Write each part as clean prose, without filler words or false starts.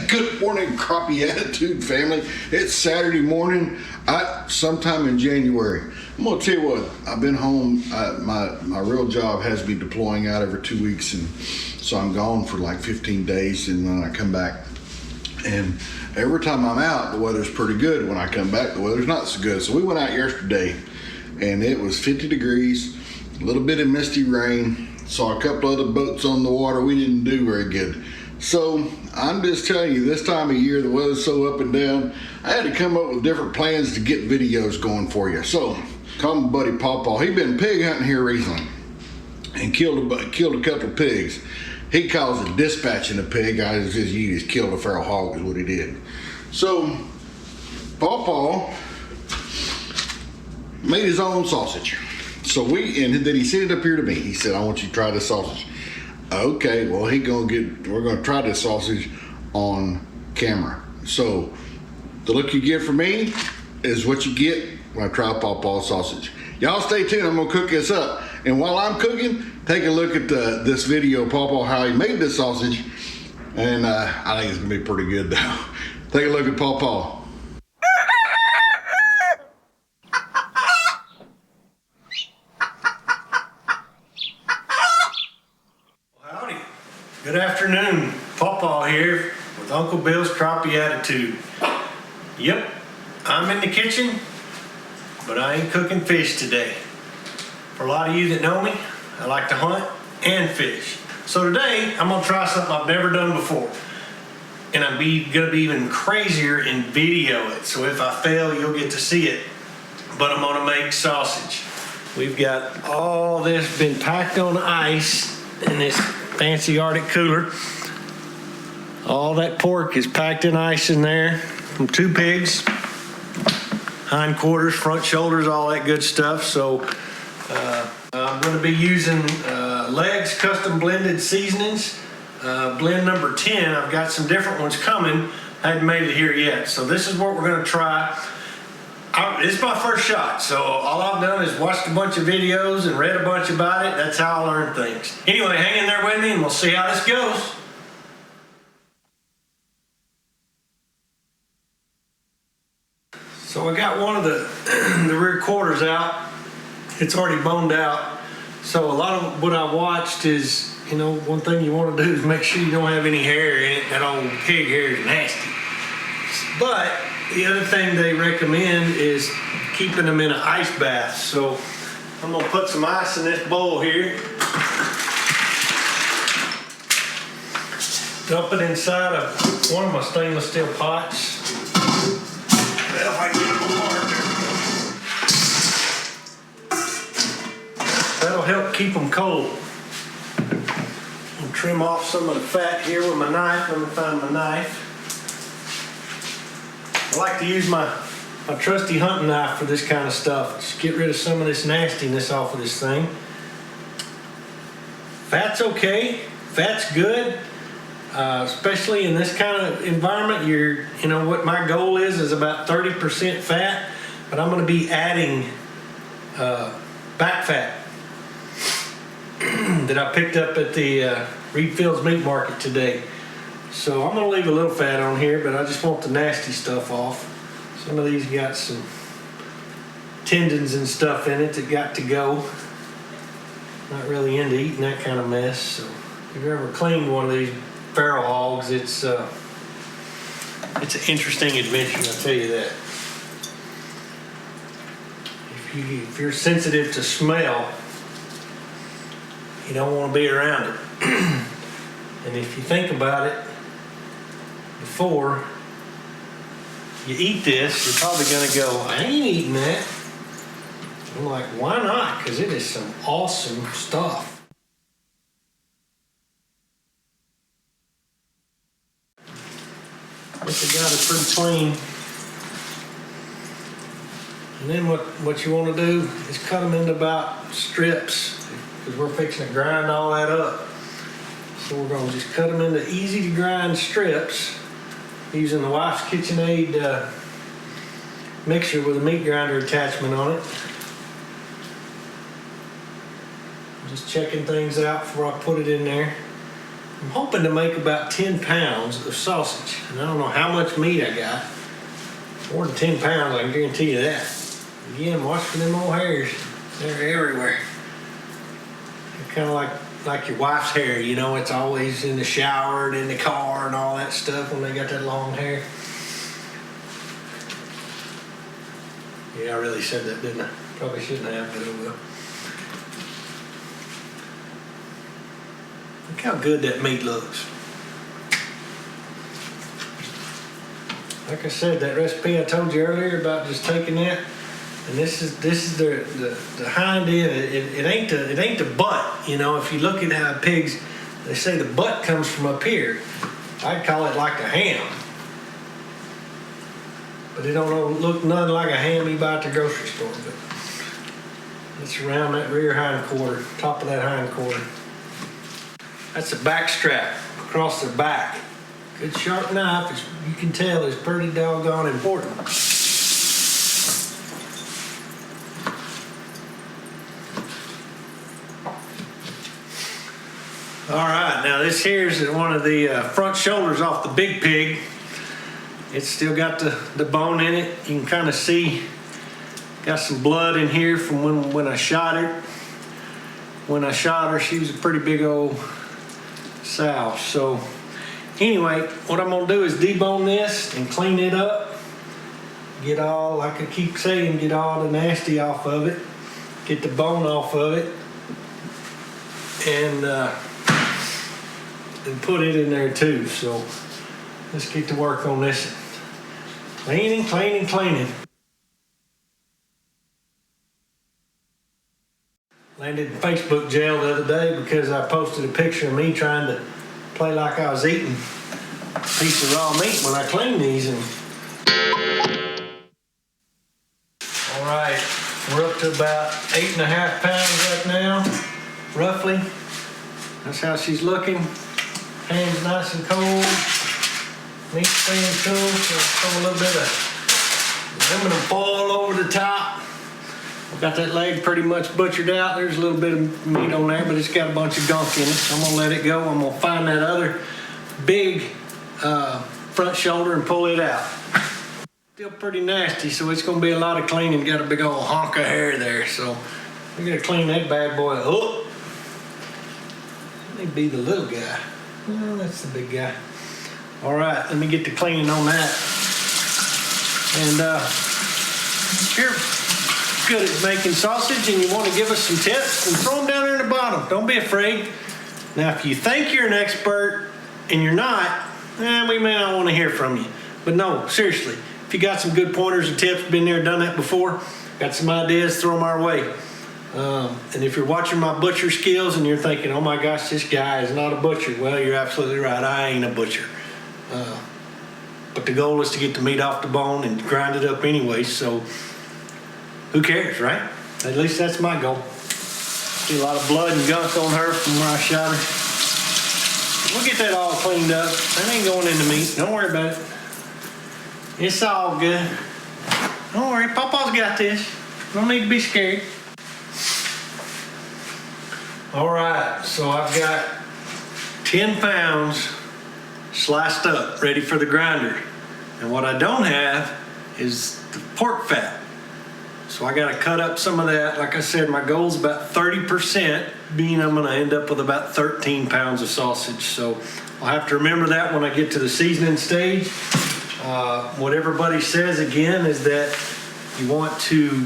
Good morning, Crappie Attitude family. It's Saturday morning, sometime in January. I'm gonna tell you what, I've been home. My real job has me deploying out every 2 weeks, and so I'm gone for like 15 days, and then I come back. And every time I'm out, the weather's pretty good. When I come back, the weather's not so good. So we went out yesterday, and it was 50 degrees, a little bit of misty rain. Saw a couple other boats on the water. We didn't do very good. So I'm just telling you, this time of year, the weather's so up and down, I had to come up with different plans to get videos going for you. So call my buddy Pawpaw. He'd been pig hunting here recently and killed a couple of pigs. He calls it dispatching a pig. He just killed a feral hog is what he did. So Pawpaw made his own sausage. And then he sent it up here to me. He said, I want you to try this sausage. Okay, well, we're gonna try this sausage on camera. So the look you get from me is what you get when I try Pawpaw sausage. Y'all stay tuned, I'm gonna cook this up. And while I'm cooking, take a look at this video of Pawpaw, how he made this sausage. And I think it's gonna be pretty good though. Take a look at Pawpaw. Good afternoon, Pawpaw here with Uncle Bill's Crappie Attitude. Yep, I'm in the kitchen, but I ain't cooking fish today. For a lot of you that know me, I like to hunt and fish. So today, I'm gonna try something I've never done before. And I'm gonna be even crazier and video it. So if I fail, you'll get to see it. But I'm gonna make sausage. We've got all this been packed on ice in this fancy Arctic cooler. All that pork is packed in ice in there from 2 pigs, hindquarters, front shoulders, all that good stuff. So I'm going to be using Legs Custom Blended Seasonings, blend number 10. I've got some different ones coming. I haven't made it here yet. So this is what we're going to try. It's my first shot, so all I've done is watched a bunch of videos and read a bunch about it. That's how I learn things. Anyway, hang in there with me and we'll see how this goes. So I got one of the rear quarters out. It's already boned out. So a lot of what I watched is, one thing you want to do is make sure you don't have any hair in it. That old pig hair is nasty. But the other thing they recommend is keeping them in an ice bath. So I'm gonna put some ice in this bowl here. Dump it inside of one of my stainless steel pots. Well, if I can get them apart there. That'll help keep them cold. I'll trim off some of the fat here with my knife. Let me find my knife. I like to use my trusty hunting knife for this kind of stuff. Just get rid of some of this nastiness off of this thing. Fat's okay. Fat's good. Especially in this kind of environment, what my goal is about 30% fat, but I'm going to be adding back fat that I picked up at the Reed Fields Meat Market today. So I'm going to leave a little fat on here, but I just want the nasty stuff off. Some of these got some tendons and stuff in it that got to go. Not really into eating that kind of mess. So if you've ever cleaned one of these feral hogs, it's an interesting adventure, I'll tell you that. If you're sensitive to smell, you don't want to be around it. And if you think about it, before you eat this, you're probably going to go, I ain't eating that. I'm like, why not? Because it is some awesome stuff. What they got is pretty clean. And then what you want to do is cut them into about strips, because we're fixing to grind all that up. So we're going to just cut them into easy to grind strips using the Wife's KitchenAid mixer with a meat grinder attachment on it. Just checking things out before I put it in there. I'm hoping to make about 10 pounds of sausage. And I don't know how much meat I got. More than 10 pounds, I can guarantee you that. Again, watch for them old hairs. They're everywhere. They're kind of like your wife's hair, you know, it's always in the shower and in the car and all that stuff when they got that long hair. Yeah, I really said that, didn't I? Probably shouldn't have, but I will. Look how good that meat looks. Like I said, that recipe I told you earlier about just taking that, and this is the hind end. It ain't the butt. You know, if you look at how pigs, they say the butt comes from up here. I'd call it like a ham, but it don't look nothing like a ham you buy at the grocery store. But it's around that rear hind quarter, top of that hind quarter. That's the back strap across their back. Good sharp knife, as you can tell, is pretty doggone important. All right, now this here's one of the front shoulders off the big pig. It's still got the bone in it. You can kind of see, got some blood in here from when I shot her. When I shot her, she was a pretty big old sow. So anyway, what I'm gonna do is debone this and clean it up. Get all, like I keep saying, get all the nasty off of it. Get the bone off of it. And put it in there too. So let's get to work on this. Cleaning, cleaning, cleaning. Landed in Facebook jail the other day because I posted a picture of me trying to play like I was eating a piece of raw meat when I cleaned these. And all right, we're up to about 8.5 pounds right now, roughly. That's how she's looking. Hands nice and cold. Meat staying cool. So throw a little bit of aluminum foil over the top. I've got that leg pretty much butchered out. There's a little bit of meat on there, but it's got a bunch of gunk in it. So I'm gonna let it go. I'm gonna find that other big front shoulder and pull it out. Still pretty nasty, so it's gonna be a lot of cleaning. Got a big old honk of hair there, so we're gonna clean that bad boy up. Let me be the little guy. Well, that's the big guy. All right, let me get to cleaning on that. And if you're good at making sausage and you want to give us some tips, then throw them down there in the bottom. Don't be afraid. Now, if you think you're an expert and you're not, we may not want to hear from you. But no, seriously, if you got some good pointers and tips, been there, done that before, got some ideas, throw them our way. And if you're watching my butcher skills and you're thinking, oh my gosh, this guy is not a butcher, well, you're absolutely right. I ain't a butcher. But the goal is to get the meat off the bone and grind it up anyway, so who cares, right? At least that's my goal. See a lot of blood and gunk on her from where I shot her. We'll get that all cleaned up. That ain't going in the meat. Don't worry about it. It's all good. Don't worry, Pawpaw's got this. Don't need to be scared. All right, so I've got 10 pounds sliced up, ready for the grinder. And what I don't have is the pork fat. So I got to cut up some of that. Like I said, my goal is about 30%, being I'm going to end up with about 13 pounds of sausage. So I'll have to remember that when I get to the seasoning stage. What everybody says again is that you want to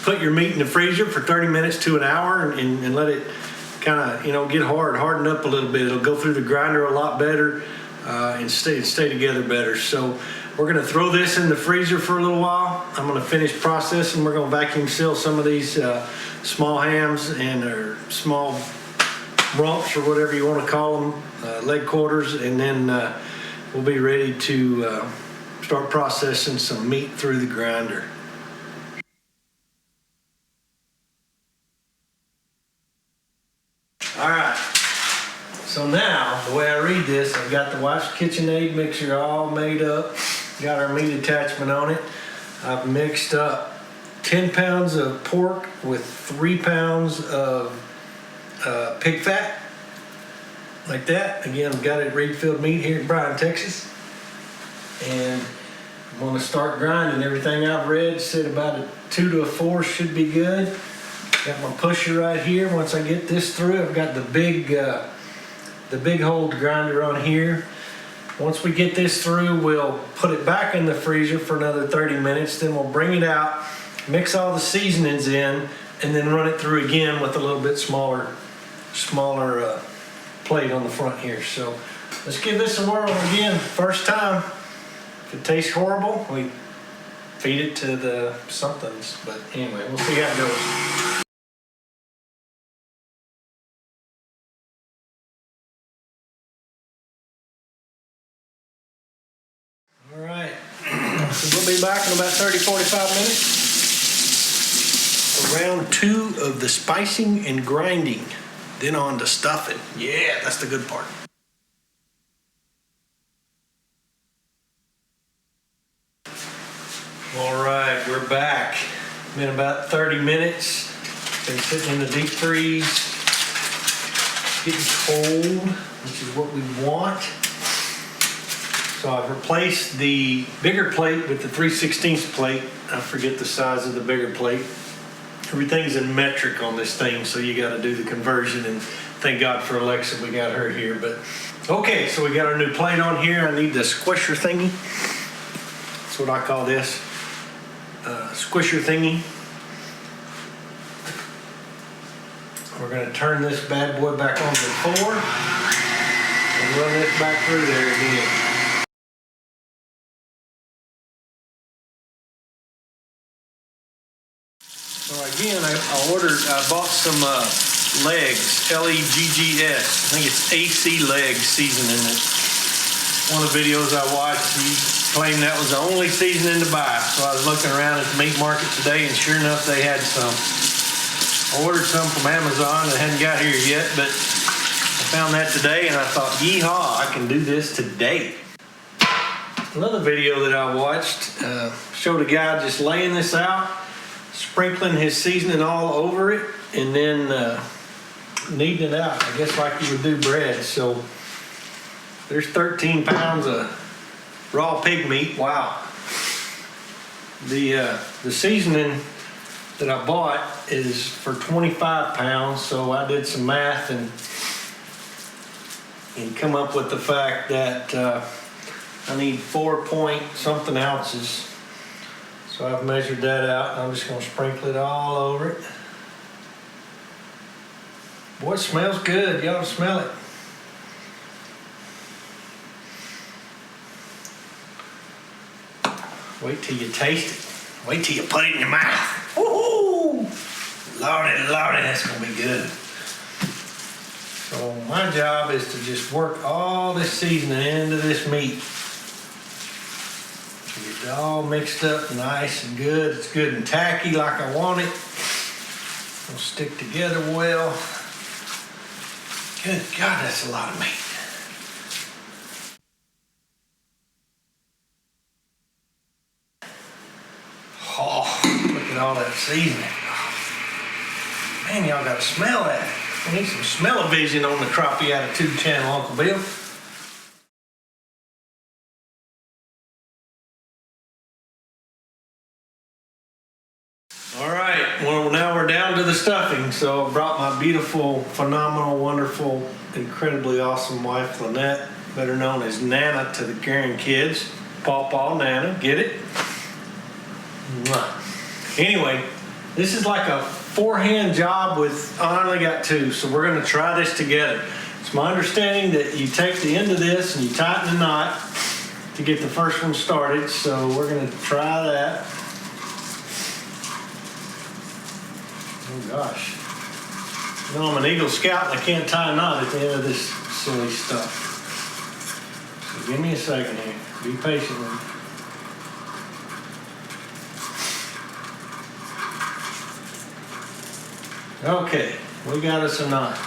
put your meat in the freezer for 30 minutes to an hour and let it kind of, get harden up a little bit. It'll go through the grinder a lot better and stay together better. So we're going to throw this in the freezer for a little while. I'm going to finish processing. We're going to vacuum seal some of these small hams or small rumps or whatever you want to call them, leg quarters, and then we'll be ready to start processing some meat through the grinder. All right, so now the way I read this, I've got the Wife's KitchenAid mixer all made up, got our meat attachment on it. I've mixed up 10 pounds of pork with 3 pounds of pig fat. like that. Again, I've got it reed-filled meat here in Bryan, Texas. And I'm gonna start grinding. Everything I've read said about a 2 to a 4 should be good. Got my pusher right here. Once I get this through, I've got the big hold grinder on here. Once we get this through, we'll put it back in the freezer for another 30 minutes. Then we'll bring it out, mix all the seasonings in, and then run it through again with a little bit smaller plate on the front here. So let's give this a whirl again. First time. If it tastes horrible, we feed it to the somethings. But anyway, we'll see how it goes. All right, so we'll be back in about 30, 45 minutes. Round 2 of the spicing and grinding. Then on to stuffing. Yeah, that's the good part. All right, we're back. Been about 30 minutes. Been sitting in the deep freeze. Getting cold, which is what we want. So I've replaced the bigger plate with the 3/16 plate. I forget the size of the bigger plate. Everything's in metric on this thing, so you got to do the conversion, and thank God for Alexa, we got her here. But okay, so we got our new plate on here. I need the squisher thingy. That's what I call this, squisher thingy. We're going to turn this bad boy back on to 4 and run this back through there again. So again, I bought some legs, Leggs. I think it's AC leg seasoning. One of the videos I watched, he claimed that was the only seasoning to buy. So I was looking around at the meat market today, and sure enough, they had some. I ordered some from Amazon. It hadn't got here yet, but I found that today, and I thought, yeehaw, I can do this today. Another video that I watched showed a guy just laying this out, sprinkling his seasoning all over it, and then kneading it out, I guess like you would do bread. So there's 13 pounds of raw pig meat. Wow. The seasoning that I bought is for 25 pounds, so I did some math and come up with the fact that I need 4 point something ounces. So I've measured that out, and I'm just going to sprinkle it all over it. Boy, it smells good. You ought to smell it. Wait till you taste it. Wait till you put it in your mouth. Woo-hoo! Lordy, lordy, that's going to be good. So my job is to just work all this seasoning into this meat. Get it all mixed up nice and good. It's good and tacky like I want it. It'll stick together well. Good God, that's a lot of meat. Oh, look at all that seasoning. Man, y'all got to smell that. I need some smell-o-vision on the Crappie Attitude channel, Uncle Bill. All right, well, now we're down to the stuffing. So I brought my beautiful, phenomenal, wonderful, incredibly awesome wife, Lynette, better known as Nana to the grandkids. Pawpaw, Nana, get it? Anyway, this is like a 4-hand job with, I only got 2, so we're gonna try this together. It's my understanding that you take the end of this and you tighten the knot to get the first one started, so we're gonna try that. Oh gosh. You know, I'm an Eagle Scout and I can't tie a knot at the end of this silly stuff. So give me a second here. Be patient with me. Okay, we got us a knot.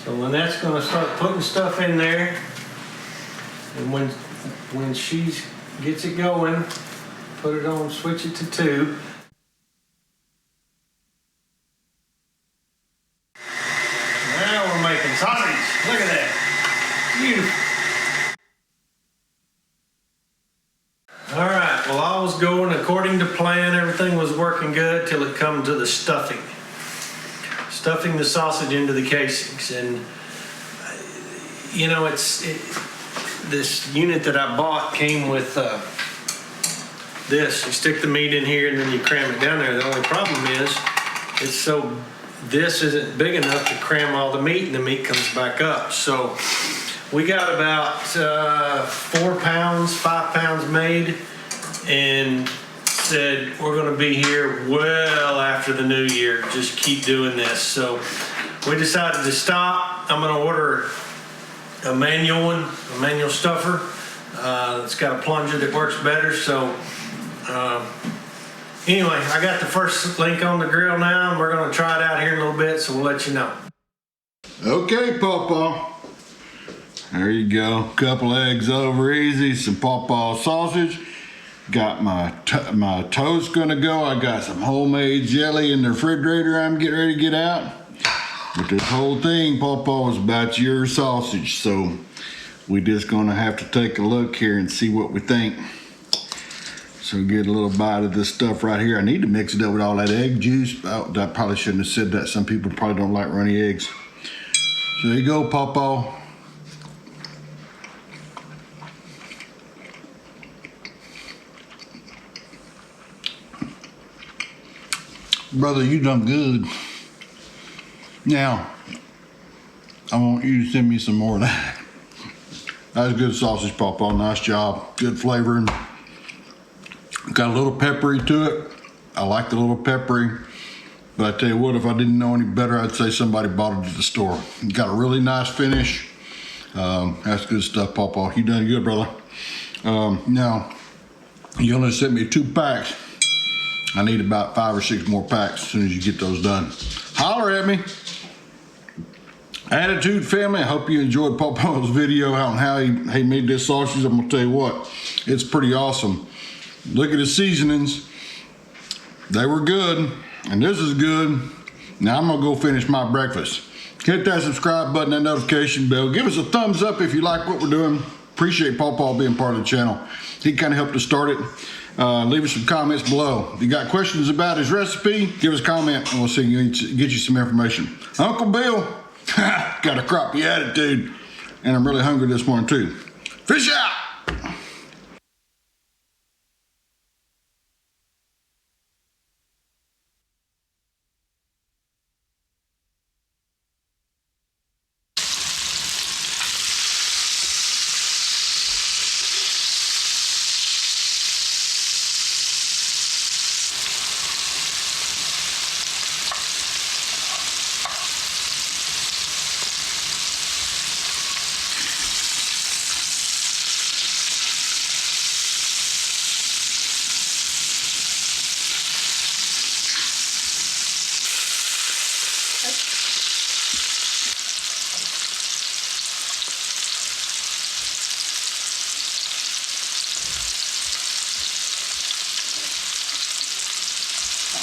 So Lynette's going to start putting stuff in there, and when she gets it going, put it on, switch it to 2. Now we're making sausage. Look at that. was going according to plan. Everything was working good till it come to the stuffing. Stuffing the sausage into the casings. And, you know, this unit that I bought came with this. You stick the meat in here and then you cram it down there. The only problem is, this isn't big enough to cram all the meat and the meat comes back up. So we got about 4 pounds, 5 pounds made, and said we're going to be here well after the new year. Just keep doing this. So we decided to stop. I'm going to order a manual one, a manual stuffer. It's got a plunger that works better. So anyway, I got the first link on the grill now, and we're going to try it out here in a little bit. So we'll let you know. Okay, Pawpaw. There you go. Couple eggs over easy. Some Pawpaw sausage. Got my toast gonna go. I got some homemade jelly in the refrigerator I'm getting ready to get out. But this whole thing, Pawpaw, is about your sausage. So we just gonna have to take a look here and see what we think. So get a little bite of this stuff right here. I need to mix it up with all that egg juice. I probably shouldn't have said that. Some people probably don't like runny eggs. So there you go, Pawpaw. Brother, you done good. Now, I want you to send me some more of that. That's good sausage, Pawpaw. Nice job. Good flavoring. Got a little peppery to it. I like the little peppery. But I tell you what, if I didn't know any better, I'd say somebody bought it at the store. Got a really nice finish. That's good stuff, Pawpaw. You done good, brother. Now, you only sent me 2 packs. I need about 5 or 6 more packs as soon as you get those done. Holler at me. Attitude family, I hope you enjoyed Pawpaw's video on how he made this sausage. I'm gonna tell you what, it's pretty awesome. Look at the seasonings. They were good, and this is good. Now I'm gonna go finish my breakfast. Hit that subscribe button, that notification bell. Give us a thumbs up if you like what we're doing. Appreciate Pawpaw being part of the channel. He kind of helped us start it. Leave us some comments below. If you got questions about his recipe, give us a comment and we'll see you, get you some information. Uncle Bill got a crappie attitude, and I'm really hungry this morning too. Fish out!